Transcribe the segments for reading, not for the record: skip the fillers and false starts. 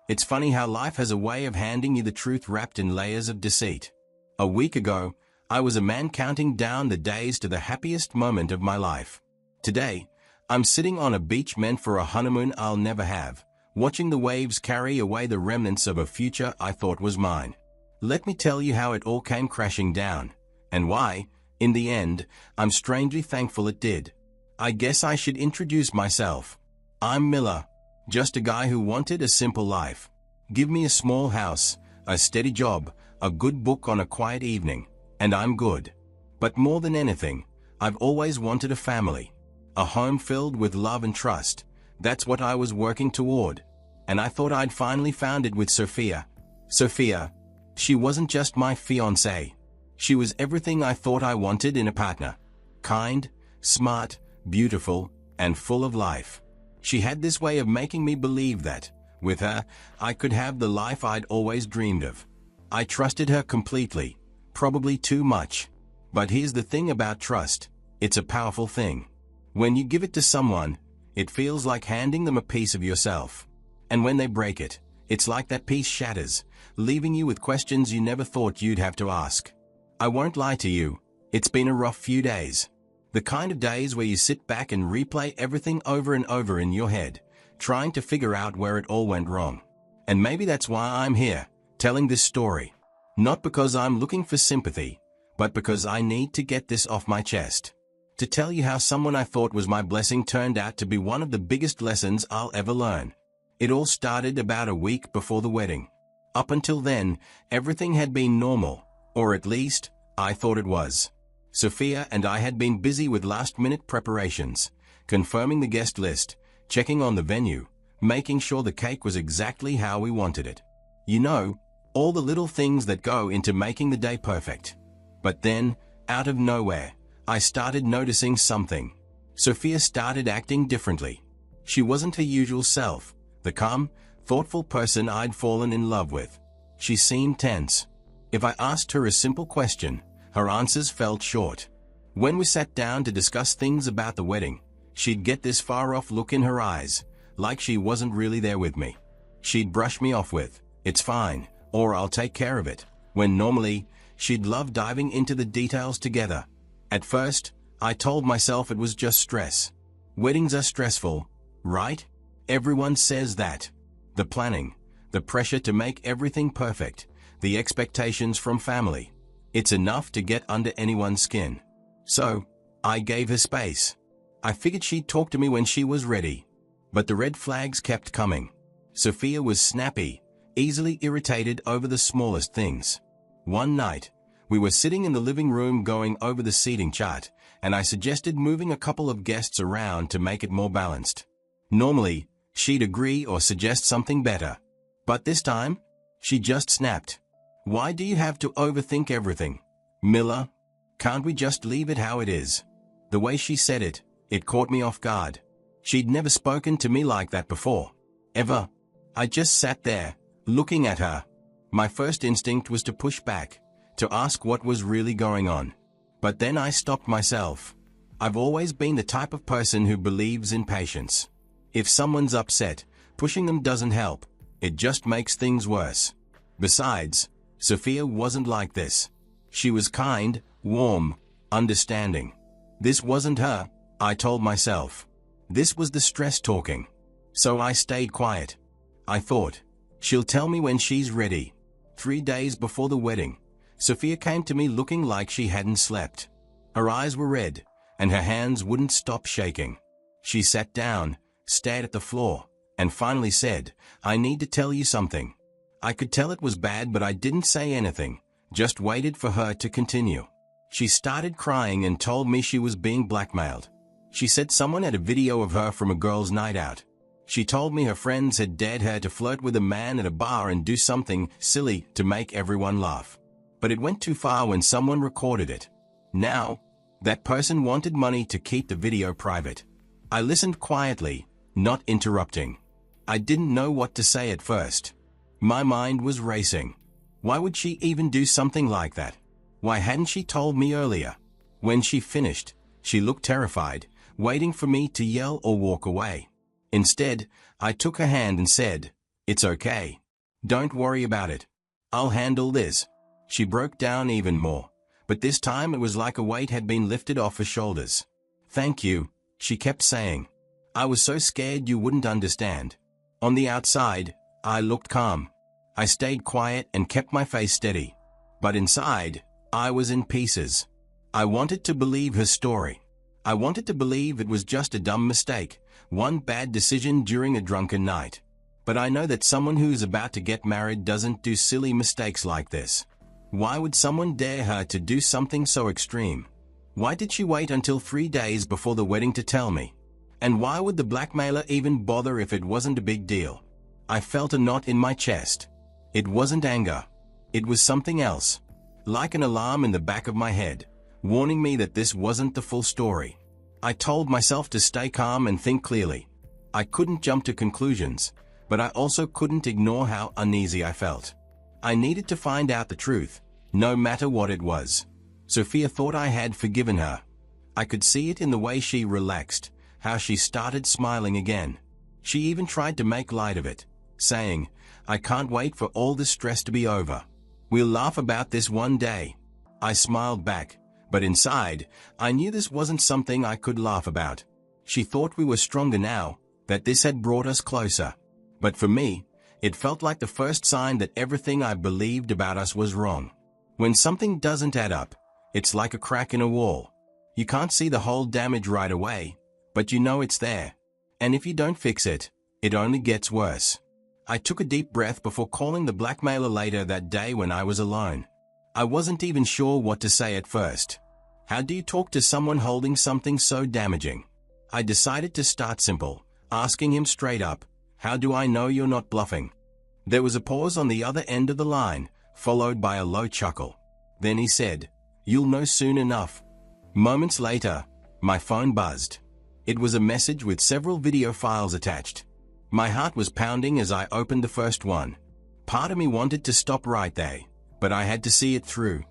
It's funny how life has a way of handing you the truth wrapped in layers of deceit. A week ago, I was a man counting down the days to the happiest moment of my life. Today, I'm sitting on a beach meant for a honeymoon I'll never have, watching the waves carry away the remnants of a future I thought was mine. Let me tell you how it all came crashing down, and why, in the end, I'm strangely thankful it did. I guess I should introduce myself. I'm Miller, just a guy who wanted a simple life. Give me a small house, a steady job, a good book on a quiet evening, and I'm good. But more than anything, I've always wanted a family. A home filled with love and trust. That's what I was working toward. And I thought I'd finally found it with Sophia. Sophia. She wasn't just my fiancée. She was everything I thought I wanted in a partner. Kind, smart, beautiful, and full of life. She had this way of making me believe that, with her, I could have the life I'd always dreamed of. I trusted her completely, probably too much. But here's the thing about trust. It's a powerful thing. When you give it to someone, it feels like handing them a piece of yourself. And when they break it, it's like that piece shatters, leaving you with questions you never thought you'd have to ask. I won't lie to you, it's been a rough few days. The kind of days where you sit back and replay everything over and over in your head, trying to figure out where it all went wrong. And maybe that's why I'm here, telling this story. Not because I'm looking for sympathy, but because I need to get this off my chest. To tell you how someone I thought was my blessing turned out to be one of the biggest lessons I'll ever learn. It all started about a week before the wedding. Up until then, everything had been normal, or at least, I thought it was. Sophia and I had been busy with last-minute preparations, confirming the guest list, checking on the venue, making sure the cake was exactly how we wanted it. You know, all the little things that go into making the day perfect. But then, out of nowhere, I started noticing something. Sophia started acting differently. She wasn't her usual self, the calm, thoughtful person I'd fallen in love with. She seemed tense. If I asked her a simple question, her answers felt short. When we sat down to discuss things about the wedding, she'd get this far-off look in her eyes, like she wasn't really there with me. She'd brush me off with, "It's fine," or "I'll take care of it," when normally, she'd love diving into the details together. At first, I told myself it was just stress. Weddings are stressful, right? Everyone says that. The planning, the pressure to make everything perfect, the expectations from family. It's enough to get under anyone's skin. So, I gave her space. I figured she'd talk to me when she was ready. But the red flags kept coming. Sophia was snappy, easily irritated over the smallest things. One night, we were sitting in the living room going over the seating chart, and I suggested moving a couple of guests around to make it more balanced. Normally, she'd agree or suggest something better. But this time, she just snapped. "Why do you have to overthink everything, Miller? Can't we just leave it how it is?" The way she said it, it caught me off guard. She'd never spoken to me like that before. Ever. I just sat there, looking at her. My first instinct was to push back, to ask what was really going on. But then I stopped myself. I've always been the type of person who believes in patience. If someone's upset, pushing them doesn't help. It just makes things worse. Besides, Sophia wasn't like this. She was kind, warm, understanding. This wasn't her, I told myself. This was the stress talking. So I stayed quiet. I thought, she'll tell me when she's ready. 3 days before the wedding, Sophia came to me looking like she hadn't slept. Her eyes were red, and her hands wouldn't stop shaking. She sat down, stared at the floor, and finally said, "I need to tell you something." I could tell it was bad, but I didn't say anything, just waited for her to continue. She started crying and told me she was being blackmailed. She said someone had a video of her from a girls' night out. She told me her friends had dared her to flirt with a man at a bar and do something silly to make everyone laugh. But it went too far when someone recorded it. Now, that person wanted money to keep the video private. I listened quietly, not interrupting. I didn't know what to say at first. My mind was racing. Why would she even do something like that? Why hadn't she told me earlier? When she finished, she looked terrified, waiting for me to yell or walk away. Instead, I took her hand and said, It's okay. Don't worry about it. I'll handle this. She broke down even more, but this time it was like a weight had been lifted off her shoulders. Thank you, she kept saying. I was so scared you wouldn't understand. On the outside, I looked calm. I stayed quiet and kept my face steady. But inside, I was in pieces. I wanted to believe her story. I wanted to believe it was just a dumb mistake, one bad decision during a drunken night. But I know that someone who's about to get married doesn't do silly mistakes like this. Why would someone dare her to do something so extreme? Why did she wait until 3 days before the wedding to tell me? And why would the blackmailer even bother if it wasn't a big deal? I felt a knot in my chest. It wasn't anger. It was something else. Like an alarm in the back of my head, warning me that this wasn't the full story. I told myself to stay calm and think clearly. I couldn't jump to conclusions, but I also couldn't ignore how uneasy I felt. I needed to find out the truth, no matter what it was. Sophia thought I had forgiven her. I could see it in the way she relaxed, how she started smiling again. She even tried to make light of it, saying, I can't wait for all this stress to be over. We'll laugh about this one day. I smiled back, but inside, I knew this wasn't something I could laugh about. She thought we were stronger now, that this had brought us closer. But for me, it felt like the first sign that everything I believed about us was wrong. When something doesn't add up, it's like a crack in a wall. You can't see the whole damage right away, but you know it's there. And if you don't fix it, it only gets worse. I took a deep breath before calling the blackmailer later that day when I was alone. I wasn't even sure what to say at first. How do you talk to someone holding something so damaging? I decided to start simple, asking him straight up, how do I know you're not bluffing? There was a pause on the other end of the line, followed by a low chuckle. Then he said, you'll know soon enough. Moments later, my phone buzzed. It was a message with several video files attached. My heart was pounding as I opened the first one. Part of me wanted to stop right there, but I had to see it through.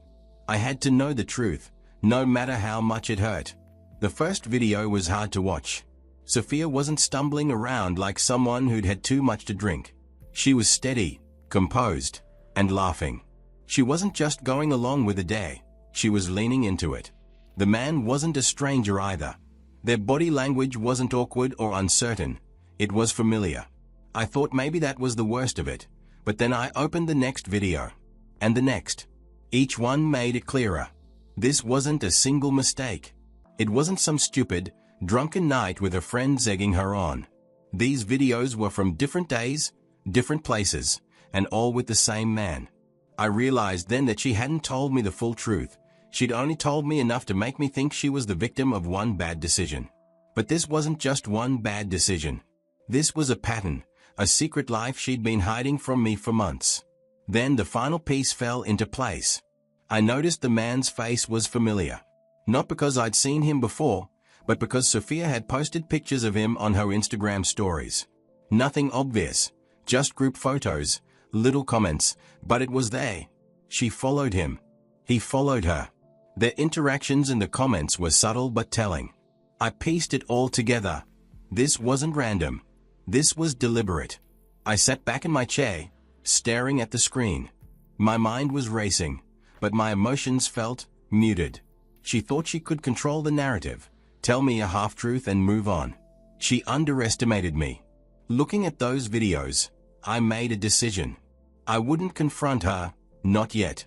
I had to know the truth, no matter how much it hurt. The first video was hard to watch. Sophia wasn't stumbling around like someone who'd had too much to drink. She was steady, composed, and laughing. She wasn't just going along with the day, she was leaning into it. The man wasn't a stranger either. Their body language wasn't awkward or uncertain, it was familiar. I thought maybe that was the worst of it, but then I opened the next video. And the next. Each one made it clearer. This wasn't a single mistake. It wasn't some stupid, drunken night with her friends egging her on. These videos were from different days, different places, and all with the same man. I realized then that she hadn't told me the full truth. She'd only told me enough to make me think she was the victim of one bad decision. But this wasn't just one bad decision. This was a pattern, a secret life she'd been hiding from me for months. Then the final piece fell into place. I noticed the man's face was familiar. Not because I'd seen him before, but because Sophia had posted pictures of him on her Instagram stories. Nothing obvious, just group photos, little comments, but it was there. She followed him. He followed her. Their interactions in the comments were subtle but telling. I pieced it all together. This wasn't random. This was deliberate. I sat back in my chair, staring at the screen. My mind was racing, but my emotions felt muted. She thought she could control the narrative, tell me a half-truth and move on. She underestimated me. Looking at those videos, I made a decision. I wouldn't confront her, not yet.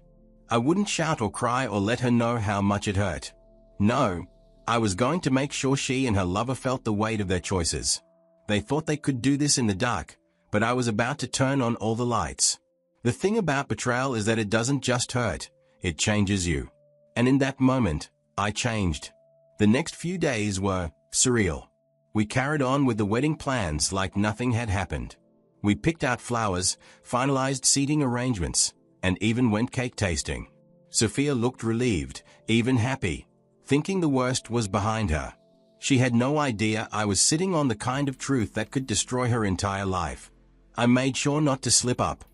I wouldn't shout or cry or let her know how much it hurt. No, I was going to make sure she and her lover felt the weight of their choices. They thought they could do this in the dark, but I was about to turn on all the lights. The thing about betrayal is that it doesn't just hurt, it changes you. And in that moment, I changed. The next few days were surreal. We carried on with the wedding plans like nothing had happened. We picked out flowers, finalized seating arrangements, and even went cake tasting. Sophia looked relieved, even happy, thinking the worst was behind her. She had no idea I was sitting on the kind of truth that could destroy her entire life. I made sure not to slip up.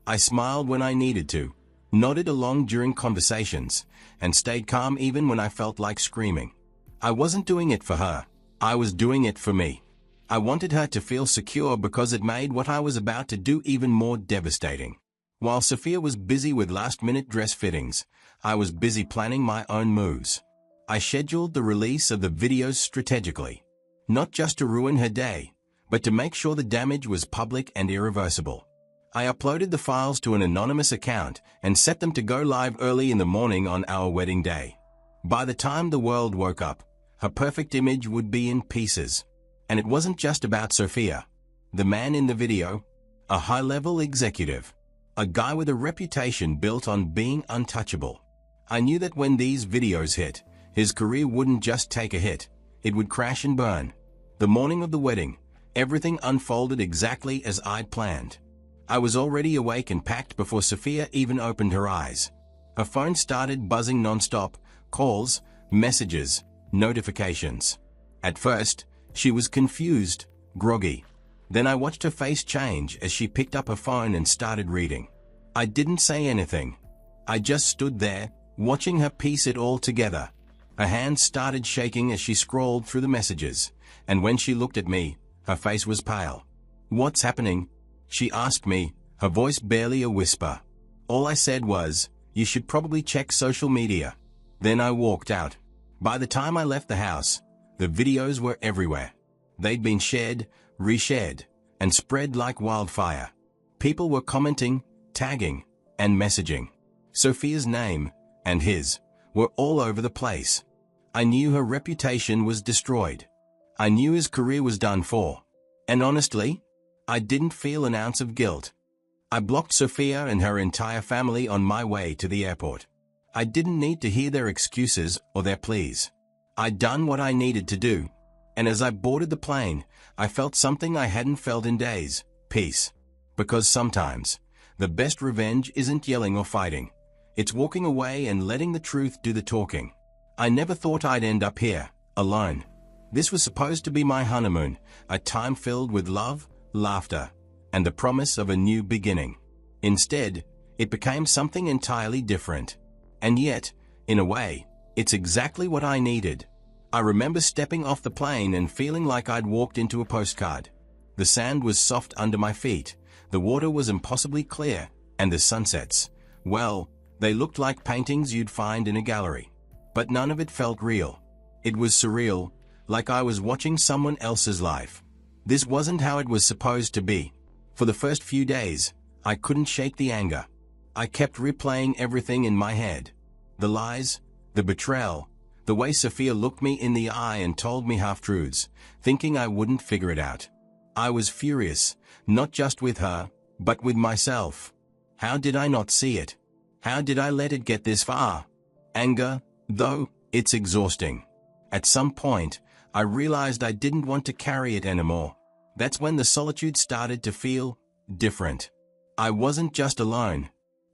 I smiled when I needed to, nodded along during conversations, and stayed calm even when I felt like screaming. I wasn't doing it for her. I was doing it for me. I wanted her to feel secure because it made what I was about to do even more devastating. While Sophia was busy with last-minute dress fittings, I was busy planning my own moves. I scheduled the release of the videos strategically, not just to ruin her day, but to make sure the damage was public and irreversible. I uploaded the files to an anonymous account and set them to go live early in the morning on our wedding day. By the time the world woke up, her perfect image would be in pieces. And it wasn't just about Sophia. The man in the video, a high-level executive, a guy with a reputation built on being untouchable. I knew that when these videos hit, his career wouldn't just take a hit, it would crash and burn. The morning of the wedding, everything unfolded exactly as I'd planned. I was already awake and packed before Sophia even opened her eyes. Her phone started buzzing non-stop, calls, messages, notifications. At first, she was confused, groggy. Then I watched her face change as she picked up her phone and started reading. I didn't say anything. I just stood there, watching her piece it all together. Her hands started shaking as she scrolled through the messages, and when she looked at me, her face was pale. "What's happening?" she asked me, her voice barely a whisper. All I said was, "You should probably check social media." Then I walked out. By the time I left the house, the videos were everywhere. They'd been shared, reshared, and spread like wildfire. People were commenting, tagging, and messaging. Sophia's name, and his, were all over the place. I knew her reputation was destroyed. I knew his career was done for. And honestly, I didn't feel an ounce of guilt. I blocked Sophia and her entire family on my way to the airport. I didn't need to hear their excuses or their pleas. I'd done what I needed to do, and as I boarded the plane, I felt something I hadn't felt in days: peace. Because sometimes, the best revenge isn't yelling or fighting. It's walking away and letting the truth do the talking. I never thought I'd end up here, alone. This was supposed to be my honeymoon, a time filled with love, laughter, and the promise of a new beginning. Instead, it became something entirely different. And yet, in a way, it's exactly what I needed. I remember stepping off the plane and feeling like I'd walked into a postcard. The sand was soft under my feet, the water was impossibly clear, and the sunsets, well, they looked like paintings you'd find in a gallery. But none of it felt real. It was surreal, like I was watching someone else's life. This wasn't how it was supposed to be. For the first few days, I couldn't shake the anger. I kept replaying everything in my head. The lies, the betrayal, the way Sophia looked me in the eye and told me half-truths, thinking I wouldn't figure it out. I was furious, not just with her, but with myself. How did I not see it? How did I let it get this far? Anger, though, it's exhausting. At some point, I realized I didn't want to carry it anymore. That's when the solitude started to feel different. I wasn't just alone.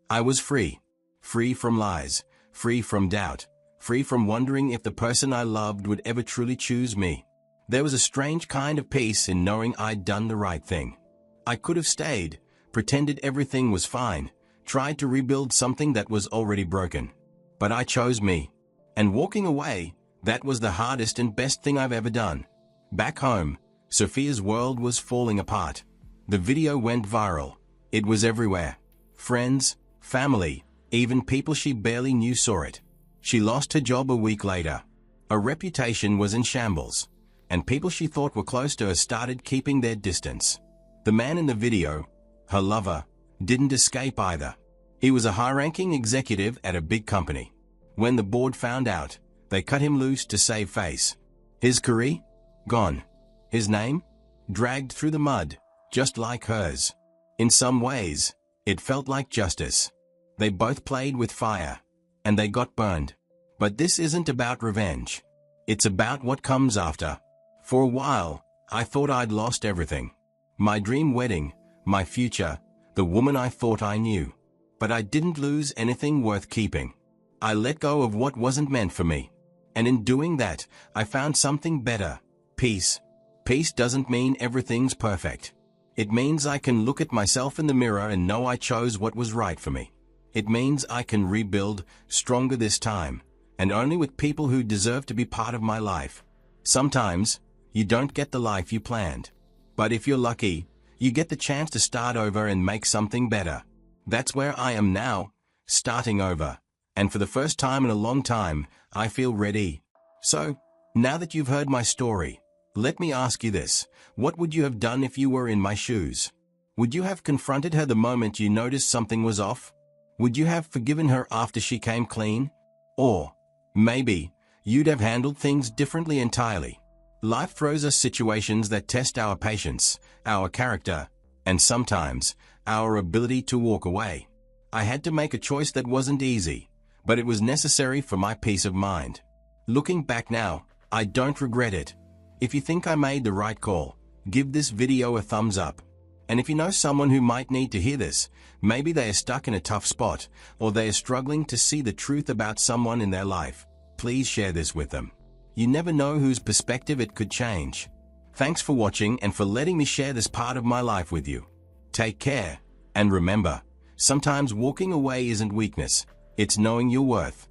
I was free. Free from lies, free from doubt, free from wondering if the person I loved would ever truly choose me. There was a strange kind of peace in knowing I'd done the right thing. I could have stayed, pretended everything was fine, tried to rebuild something that was already broken. But I chose me. And walking away, that was the hardest and best thing I've ever done. Back home, Sophia's world was falling apart. The video went viral. It was everywhere. Friends, family, even people she barely knew saw it. She lost her job a week later. Her reputation was in shambles, and people she thought were close to her started keeping their distance. The man in the video, her lover, didn't escape either. He was a high-ranking executive at a big company. When the board found out, they cut him loose to save face. His career? Gone. His name? Dragged through the mud, just like hers. In some ways, it felt like justice. They both played with fire, and they got burned. But this isn't about revenge. It's about what comes after. For a while, I thought I'd lost everything. My dream wedding, my future, the woman I thought I knew. But I didn't lose anything worth keeping. I let go of what wasn't meant for me. And in doing that, I found something better: peace. Peace doesn't mean everything's perfect. It means I can look at myself in the mirror and know I chose what was right for me. It means I can rebuild, stronger this time, and only with people who deserve to be part of my life. Sometimes, you don't get the life you planned. But if you're lucky, you get the chance to start over and make something better. That's where I am now, starting over. And for the first time in a long time, I feel ready. So, now that you've heard my story, let me ask you this. What would you have done if you were in my shoes? Would you have confronted her the moment you noticed something was off? Would you have forgiven her after she came clean? Or, maybe, you'd have handled things differently entirely. Life throws us situations that test our patience, our character, and sometimes, our ability to walk away. I had to make a choice that wasn't easy, but it was necessary for my peace of mind. Looking back now, I don't regret it. If you think I made the right call, give this video a thumbs up. And if you know someone who might need to hear this, maybe they are stuck in a tough spot, or they are struggling to see the truth about someone in their life, please share this with them. You never know whose perspective it could change. Thanks for watching and for letting me share this part of my life with you. Take care, and remember, sometimes walking away isn't weakness, it's knowing your worth.